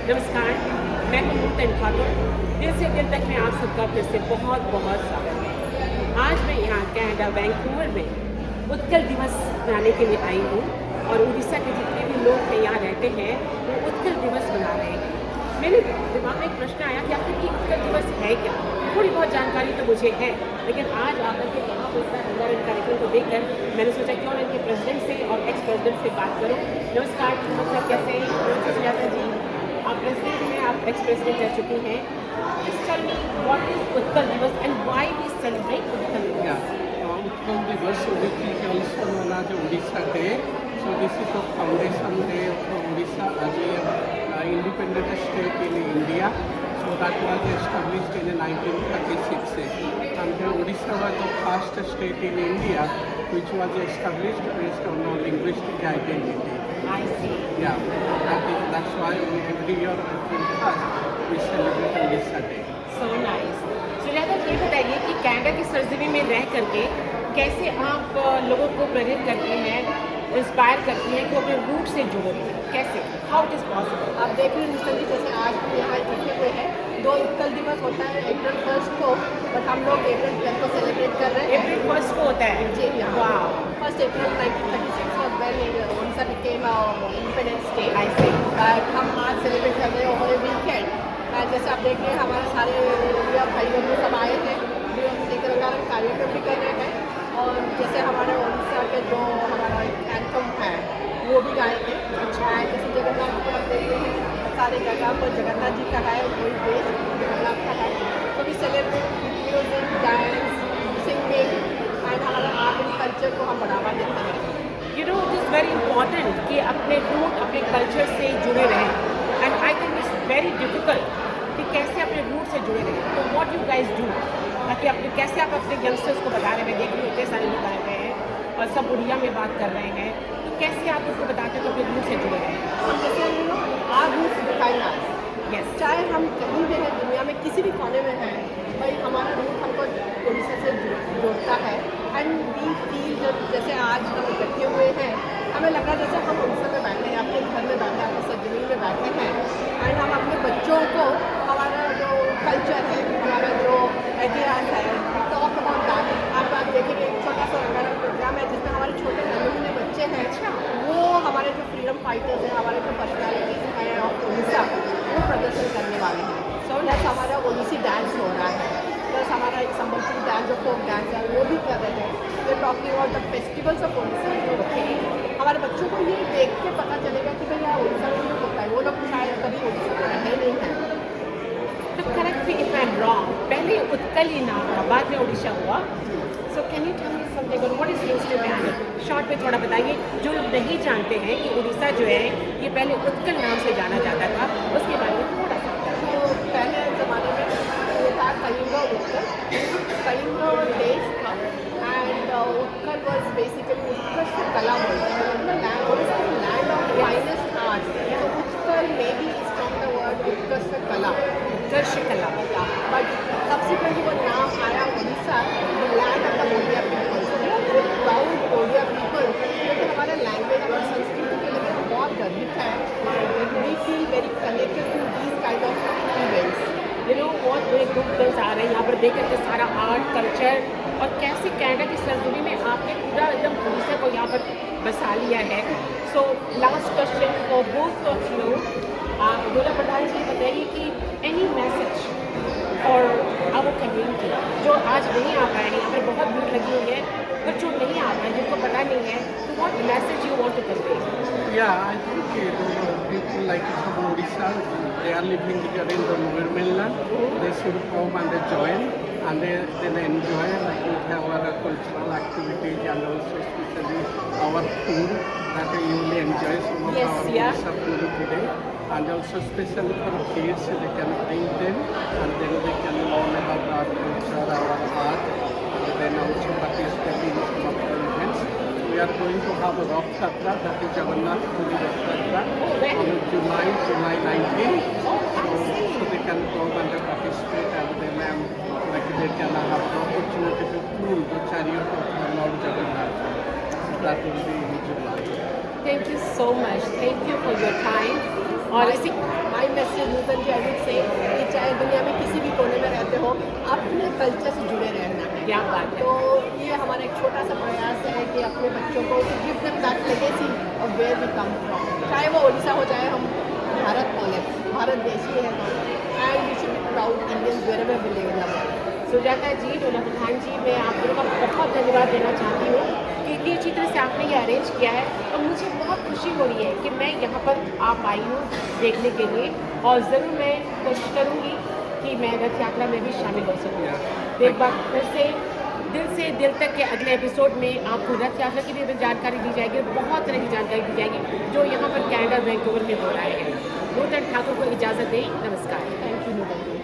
नमस्कार, मैं हूँ नूतन खातून। दिल से दिल तक मैं आप सबका फिर से बहुत बहुत स्वागत है। आज मैं यहाँ कनाडा वैंकूवर में उत्कल दिवस मनाने के लिए आई हूँ और उड़ीसा के जितने भी लोग हैं यहाँ रहते हैं वो उत्कल दिवस मना रहे हैं। मेरे दिमाग में एक प्रश्न आया कि आखिर ये उत्कल दिवस है क्या? थोड़ी बहुत जानकारी तो मुझे है, लेकिन आज आकर के यहाँ पर इतना रंगारंग कार्यक्रम को देखकर मैंने सोचा क्यों ना इनके प्रेसिडेंट से और एक्स प्रेसिडेंट से बात करूँ। नमस्कार सर, कैसे हैं? नमस्ते सुजाता जी। आप प्रेसिडेंट हैं, आप एक्स प्रेसिडेंट रह चुकी हैं। Just tell me what is Utkal दिवस and why we celebrate Utkal दिवस? Utkal Divas, which is also known as Odisha Day. So this is the foundation day of Odisha as a independent state in India. So that was established in 1936. And Odisha was the first state in India which was established based on a linguistic identity. I see. Yeah, that's why every year April 1st we celebrate Odisha Day. So nice. Sujata ये बताइए कि Canada की सरजमी में रह करके कैसे आप लोगों को प्रेरित करती हैं, इंस्पायर करती हैं कि वो अपने रूट से जुड़े रहें? कैसे? How it is possible? आप देख रहे हैं जी, जैसे आज हम यहाँ इकट्ठे हुए हैं। 2 उत्कल दिवस होता है अप्रैल 1 को, बट हम लोग अप्रैल 10 को सेलिब्रेट कर रहे हैं। अप्रैल 1 को होता है जी हाँ। वाह। 1 अप्रैल 1936 was when Odisha became independent state. I see. But हम आज सेलिब्रेट कर रहे हैं ओवर ए वीकेंड। जैसे आप देख रहे हैं हमारे सारे इंडिया भाई बंधु सब आए हैं, एक रंगारंग कार्यक्रम भी कर रहे हैं। और जैसे हमारे उड़ीसा के जो हमारा एंथम है वो भी गाएंगे। अच्छा है, जैसे जगन्नाथ को आप देख रहे हैं सारे जगह पर जगन्नाथ जी का है, कोई देश जगन्नाथ का है। तो भी celebrate music, dance, singing and हमारा आर्ट एंड कल्चर को हम बढ़ावा देते हैं। You know it is very important कि अपने रूट, अपने कल्चर से जुड़े रहें। And I think it's very difficult कि कैसे अपने रूट से जुड़े रहें। तो व्हाट यू गाइस डू, ताकि अपने कैसे आप अपने यंगस्टर्स को बता रहे हैं? देख रहे इतने सारे लोग आए हुए हैं और सब उड़िया में बात कर रहे हैं, तो कैसे आप उनको बताते हैं तो अपने रूट से जुड़े रहें? और जैसे आर रूट दिखाएगा, यस, चाहे हम कहीं भी हैं दुनिया में, किसी भी कोने में हैं, भाई हमारा रूट हमको उड़ीसा से जोड़ता है। एंड वी फील जब जैसे आज हम इकट्ठे हुए हैं, हमें लग रहा है जैसे हम उड़ीसा में बैठे हैं, अपने घर में बैठे हैं, अपने सरजमीन में बैठे हैं। एंड हम अपने बच्चों को हमारा जो कल्चर है, हमारा जो इतिहास है, टॉक अबाउट दैट। आप देखेंगे एक छोटा सा रंगारंग प्रोग्राम है जिसमें हमारे छोटे नन्हे बच्चे हैं, वो हमारे जो फ्रीडम फाइटर्स हैं, हमारे जो पर्सनैलिटीज हैं ऑफ उड़ीसा, वो प्रदर्शन करने वाले हैं। सो प्लस हमारा ओडिसी डांस हो रहा है, प्लस हमारा एक संबलपुरी डांस जो फोक डांस है वो भी कर रहे हैं। We talking about the festivals of Orissa जो रखेंगे। हमारे बच्चों को ये देख के पता चलेगा कि भाई यहाँ उड़ीसा में जो होता है, वो लोग शायद कभी उड़ीसा में रहे नहीं हैं। तो correct me if I am wrong, पहले उत्कल ही नाम था, बाद में उड़ीसा हुआ। So can you tell me something about what is history behind it? Short में थोड़ा बताइए, जो लोग नहीं जानते हैं कि उड़ीसा जो है ये पहले उत्कल नाम से जाना जाता था, उसके बारे में थोड़ा सा बताइए। तो पहले ज़माने में ये था कलिंग उत्कल, कलिंग देश था। एंड उत्कल वॉज बेसिकली उत्कृष्ट कला बोलते हैं, लैंड ऑफ फाइनेस्ट आर्ट। तो Utkal may be is from the word उत्कृष्ट कला, उत्कर्ष कला। बट सब्सिक्वेंटली वो नाम आया Orissa, the land of the Odia people. Proud Odia people, क्योंकि हमारा लैंग्वेज, हमारी संस्कृति के लिए बहुत गर्वित है। We feel very connected to these kind of events. You know बहुत बड़े ग्रुप गर्ल्स आ रहे हैं यहाँ पर, देख करके सारा आर्ट कल्चर और कैसे कनाडा की सरजमी में आपने पूरा एकदम उड़ीसा को यहाँ पर बसा लिया है। So last question for both of you, Gola Pradhan ji बताइए कि any message for our community जो आज नहीं आ पाए हैं, यहाँ पर बहुत भीड़ लगी हुई है, पर जो नहीं आ पाए, जिनको पता नहीं है, तो what message you want to convey? Yeah, I think people like from Odisha, they are living here in the lower mainland. They should come and they join and they enjoy, like we have our cultural activities and also especially our food that you will enjoy some of Yes, our yeah. Odisha food today. And also especially for kids, they can bring them and then they can learn about our culture, our art, and then also participate in some of the events. We are going to have a Rath Yatra, that is Jagannath Puri Rath Yatra, on July 19. So they can come and participate and then like they can have the opportunity to pull the chariot of Lord Jagannath. So that will be in July. Thank you so much. Thank you for your time. और इसी my message Nutan ji I would say कि चाहे दुनिया में किसी भी कोने में रहते हो, अपने कल्चर से जुड़े रहना है। क्या बात है। तो ये हमारा एक छोटा सा प्रयास है कि अपने बच्चों को गिव देम दैट लेगेसी और वेयर वी कम फ्रॉम, चाहे वो उड़ीसा हो, चाहे हम भारत बोले, भारत देशी है and we should be proud Indians wherever we live in the world. Sujata ji, Dola Pradhan जी, मैं आप दोनों का बहुत धन्यवाद देना चाहती हूँ कि इतनी अच्छी तरह से आपने ये अरेंज किया है और मुझे बहुत खुशी हो रही है कि मैं यहाँ पर आप आई हूँ देखने के लिए और ज़रूर मैं कोशिश करूँगी कि मैं रथ यात्रा में भी शामिल हो सकूँ। तो एक बार फिर से दिल तक के अगले एपिसोड में आपको रथ यात्रा की भी जानकारी दी जाएगी, बहुत तरह की जानकारी दी जाएगी जो यहाँ पर कनाडा वैंकूवर में हो रहा है। नूतन ठाकुर को इजाज़त दें, नमस्कार। Thank you Nutan ji.